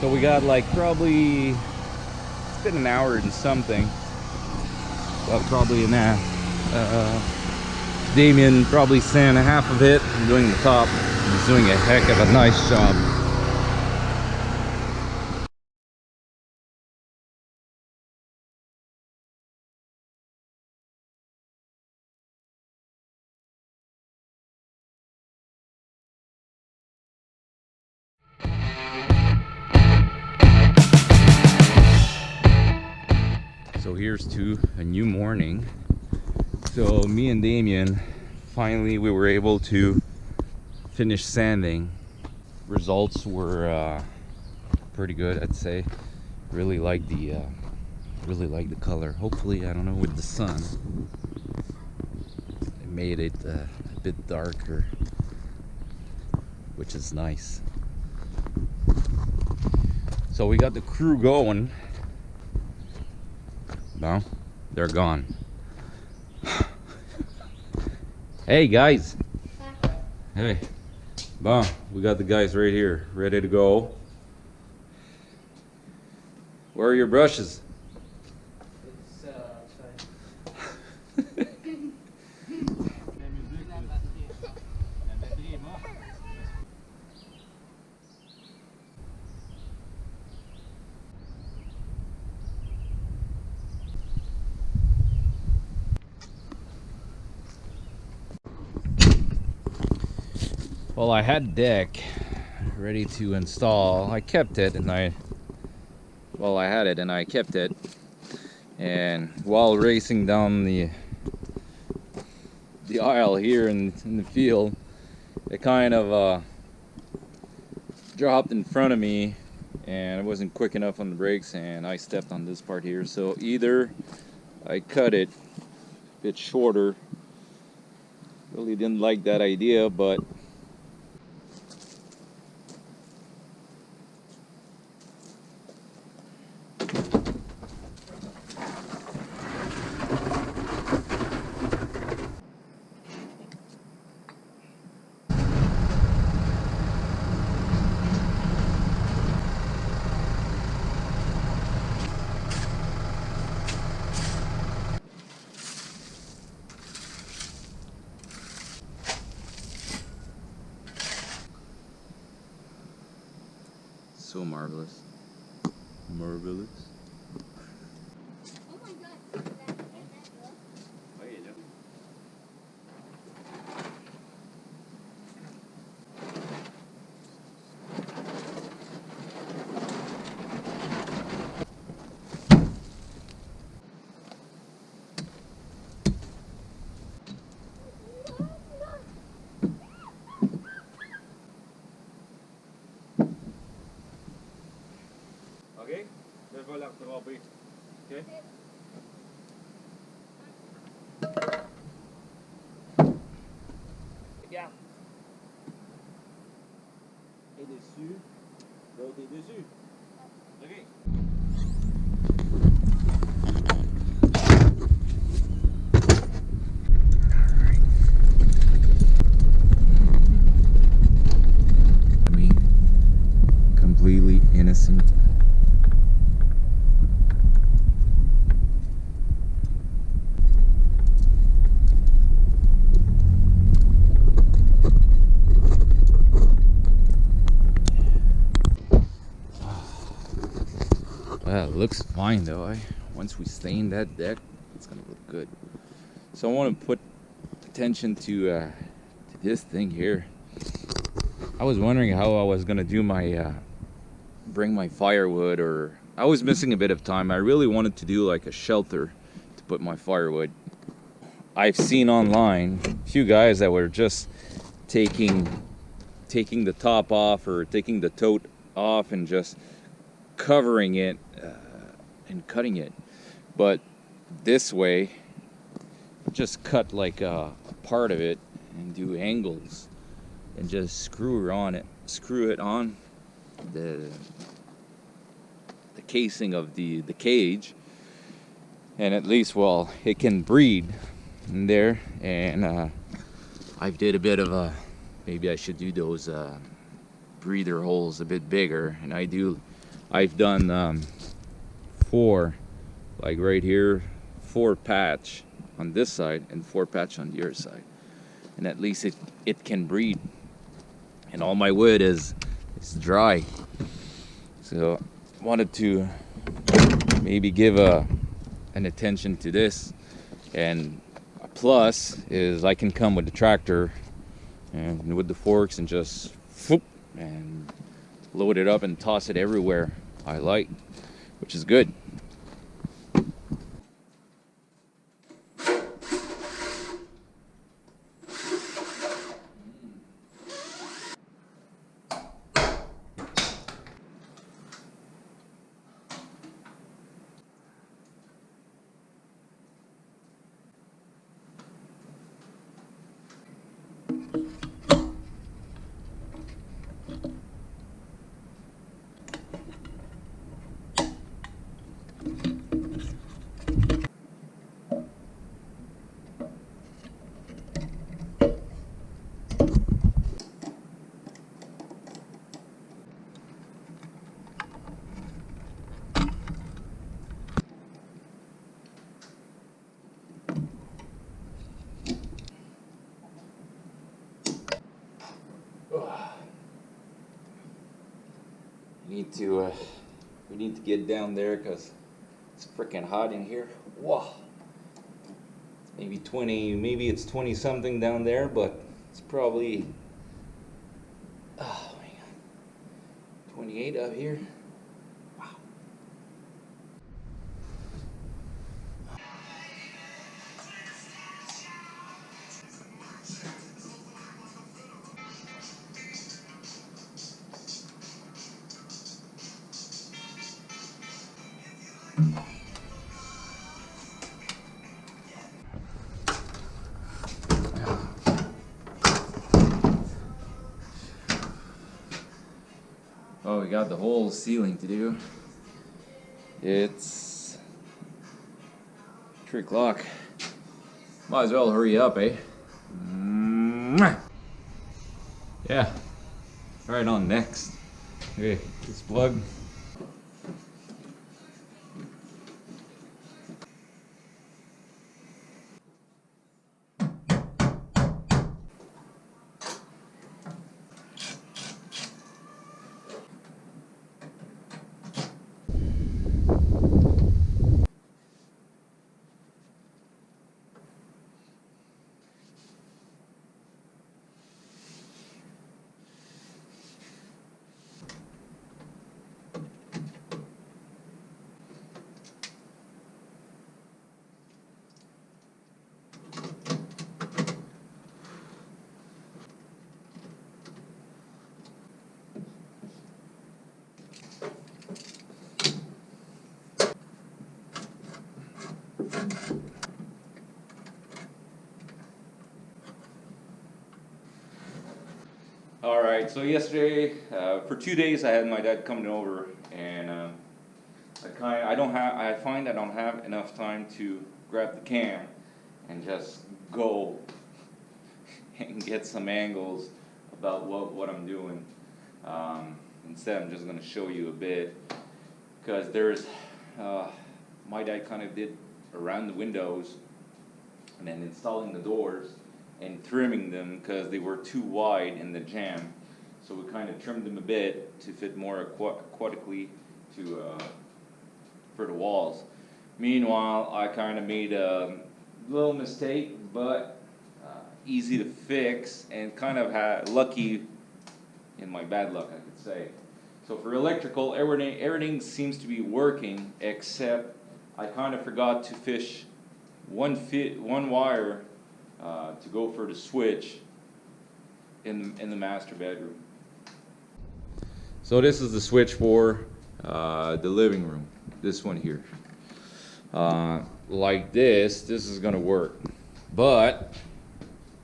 So we got like probably, it's been an hour and something. Well, probably an hour. Damien probably sanded half of it. I'm doing the top. He's doing a heck of a nice job. So here's to a new morning. So me and Damien, finally we were able to finish sanding. Results were pretty good, I'd say. Really like the color. Hopefully, I don't know, with the sun, it made it a bit darker, which is nice. So we got the crew going. No, they're gone. Hey guys. Hey. Bon, we got the guys right here, ready to go. Where are your brushes? It's outside. Well, I had deck ready to install. I kept it and I had it and I kept it. And while racing down the aisle here in the field, it kind of dropped in front of me and I wasn't quick enough on the brakes and I stepped on this part here. So either I cut it a bit shorter. Really didn't like that idea, but so marvelous. Marvelous. Oh my god. Okay, dat wel achter Robbie. Okay. Regarde. Et dessus, l'autre est dessus. Ok. Me, completely innocent. Well, it looks fine though. Once we stain that deck, it's gonna look good. So I want to put attention to this thing here. I was wondering how I was gonna do my bring my firewood, or I was missing a bit of time. I really wanted to do like a shelter to put my firewood. I've seen online a few guys that were just taking the top off or taking the tote off and just covering it and cutting it. But this way, just cut like a part of it and do angles and just screw it on the casing of the cage, and at least, well, it can breathe in there. And I did a bit of maybe I should do those breather holes a bit bigger, and I've done 4, like right here, 4 patch on this side and 4 patch on your side, and at least it can breathe. And all my wood is dry, so wanted to maybe give an attention to this. And a plus is I can come with the tractor and with the forks and just whoop, and load it up and toss it everywhere I like, which is good. We need to get down there because it's freaking hot in here. Wow. Maybe 20, maybe it's 20 something down there, but it's probably, oh my God, 28 up here. Wow. Oh, we got the whole ceiling to do. It's 3 o'clock. Might as well hurry up, eh? Yeah. Right on next. Okay, this plug. All right, so yesterday, for 2 days, I had my dad coming over, and I find I don't have enough time to grab the cam and just go and get some angles about what I'm doing. Instead, I'm just going to show you a bit, because there's my dad kind of did around the windows and then installing the doors and trimming them because they were too wide in the jamb. So we kind of trimmed them a bit to fit more aquatically for the walls. Meanwhile, I kind of made a little mistake, but easy to fix, and kind of had lucky in my bad luck, I could say. So for electrical, everything seems to be working, except I kind of forgot to fish one wire to go for the switch in the master bedroom. So this is the switch for the living room. This one here. Like this is gonna work, but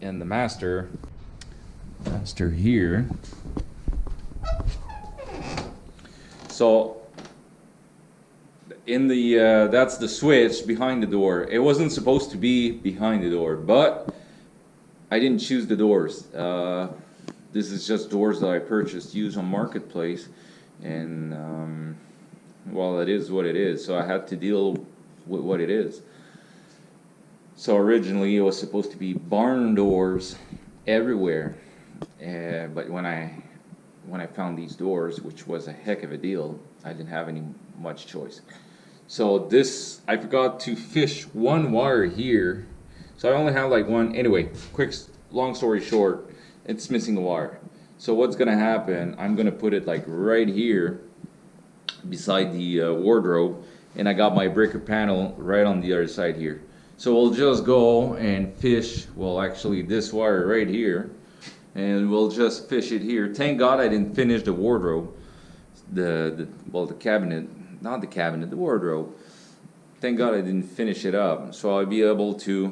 in the master here. So in the that's the switch behind the door. It wasn't supposed to be behind the door, but I didn't choose the doors. this is just doors that I purchased used on Marketplace, and well, it is what it is. So I had to deal with what it is. So originally it was supposed to be barn doors everywhere, but when I found these doors, which was a heck of a deal, I didn't have any much choice. So this, I forgot to fish one wire here, so I only have like one. Anyway, long story short, it's missing a wire. So what's gonna happen? I'm gonna put it like right here, beside the wardrobe, and I got my breaker panel right on the other side here. So we'll just go and fish, well actually this wire right here, and we'll just fish it here. Thank God I didn't finish the wardrobe, the cabinet, not the cabinet, the wardrobe. Thank God I didn't finish it up. So I'll be able to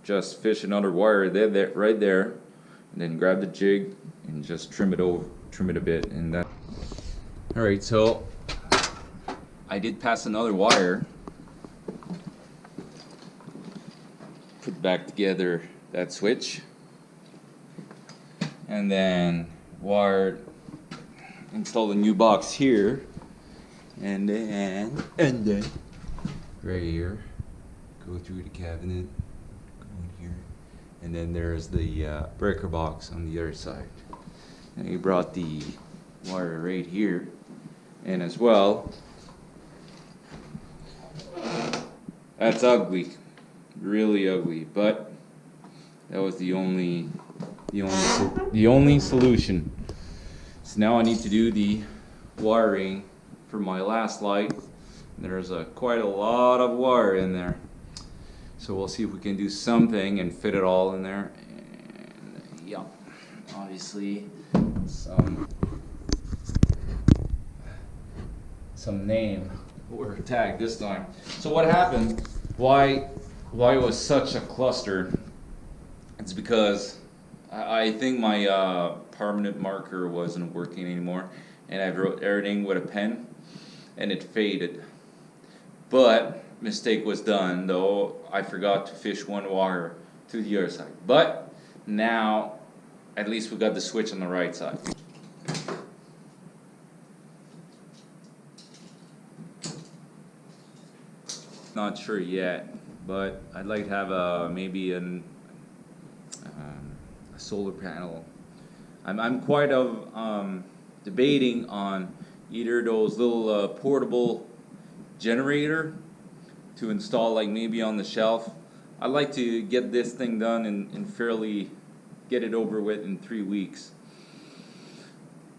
just fish another wire there, right there, and then grab the jig and just trim it a bit, and that. All right, so I did pass another wire. Put back together that switch, and then install a new box here, and then right here, go through the cabinet, go in here, and then there's the breaker box on the other side. And he brought the wire right here, and as well, that's ugly. Really ugly, but that was the only solution. So now I need to do the wiring for my last light. There's quite a lot of wire in there, so we'll see if we can do something and fit it all in there. And yeah, obviously some name or tag this time. So what happened? Why it was such a cluster? It's because I think my permanent marker wasn't working anymore, and I wrote everything with a pen, and it faded. But mistake was done, though. I forgot to fish one wire to the other side. But now, at least we got the switch on the right side. Not sure yet, but I'd like to have maybe a solar panel. I'm quite debating on either those little portable generator to install, like maybe on the shelf. I'd like to get this thing done and fairly get it over with in 3 weeks.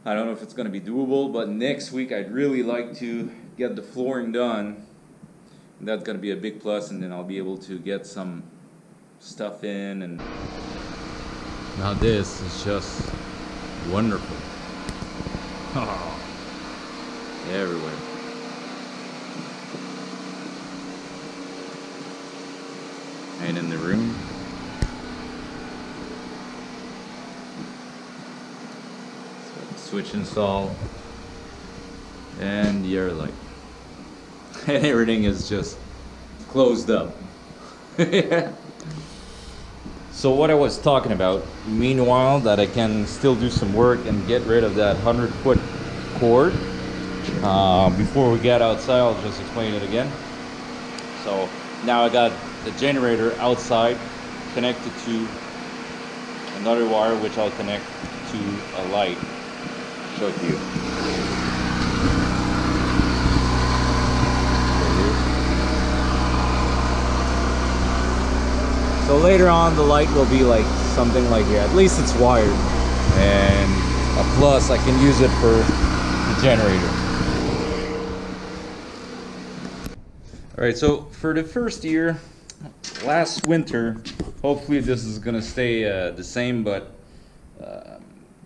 I don't know if it's going to be doable, but next week I'd really like to get the flooring done. That's going to be a big plus, and then I'll be able to get some stuff in. And now this is just wonderful. Oh, everywhere. And in the room, so switch install and the air light. And everything is just closed up. So what I was talking about, meanwhile that I can still do some work and get rid of that 100-foot cord, before we get outside, I'll just explain it again. So now I got the generator outside connected to another wire, which I'll connect to a light. Show it to you. So later on the light will be like something like here. At least it's wired. And a plus, I can use it for the generator. Alright, so for the first year, last winter, hopefully this is gonna stay the same, but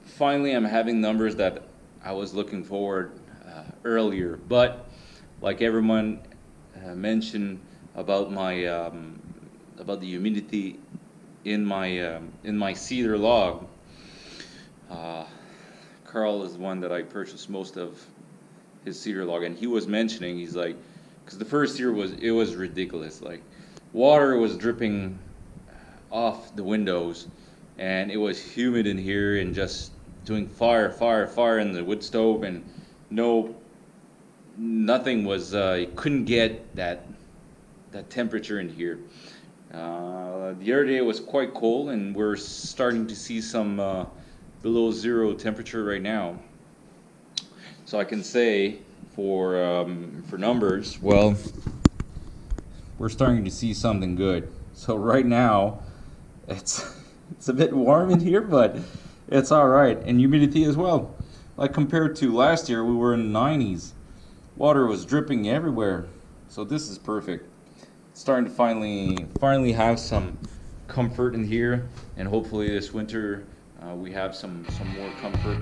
finally I'm having numbers that I was looking forward earlier. But like everyone mentioned about my about the humidity in my cedar log, Carl is the one that I purchased most of his cedar log, and he was mentioning, he's like, because the first year it was ridiculous, like water was dripping off the windows and it was humid in here and just doing fire in the wood stove, and nothing was, you couldn't get that temperature in here. The other day it was quite cold, and we're starting to see some below zero temperature right now. So I can say for numbers, well, we're starting to see something good. So right now, it's a bit warm in here, but it's all right, and humidity as well. Like compared to last year, we were in the 90s. Water was dripping everywhere. So this is perfect. Starting to finally have some comfort in here, and hopefully this winter we have some more comfort.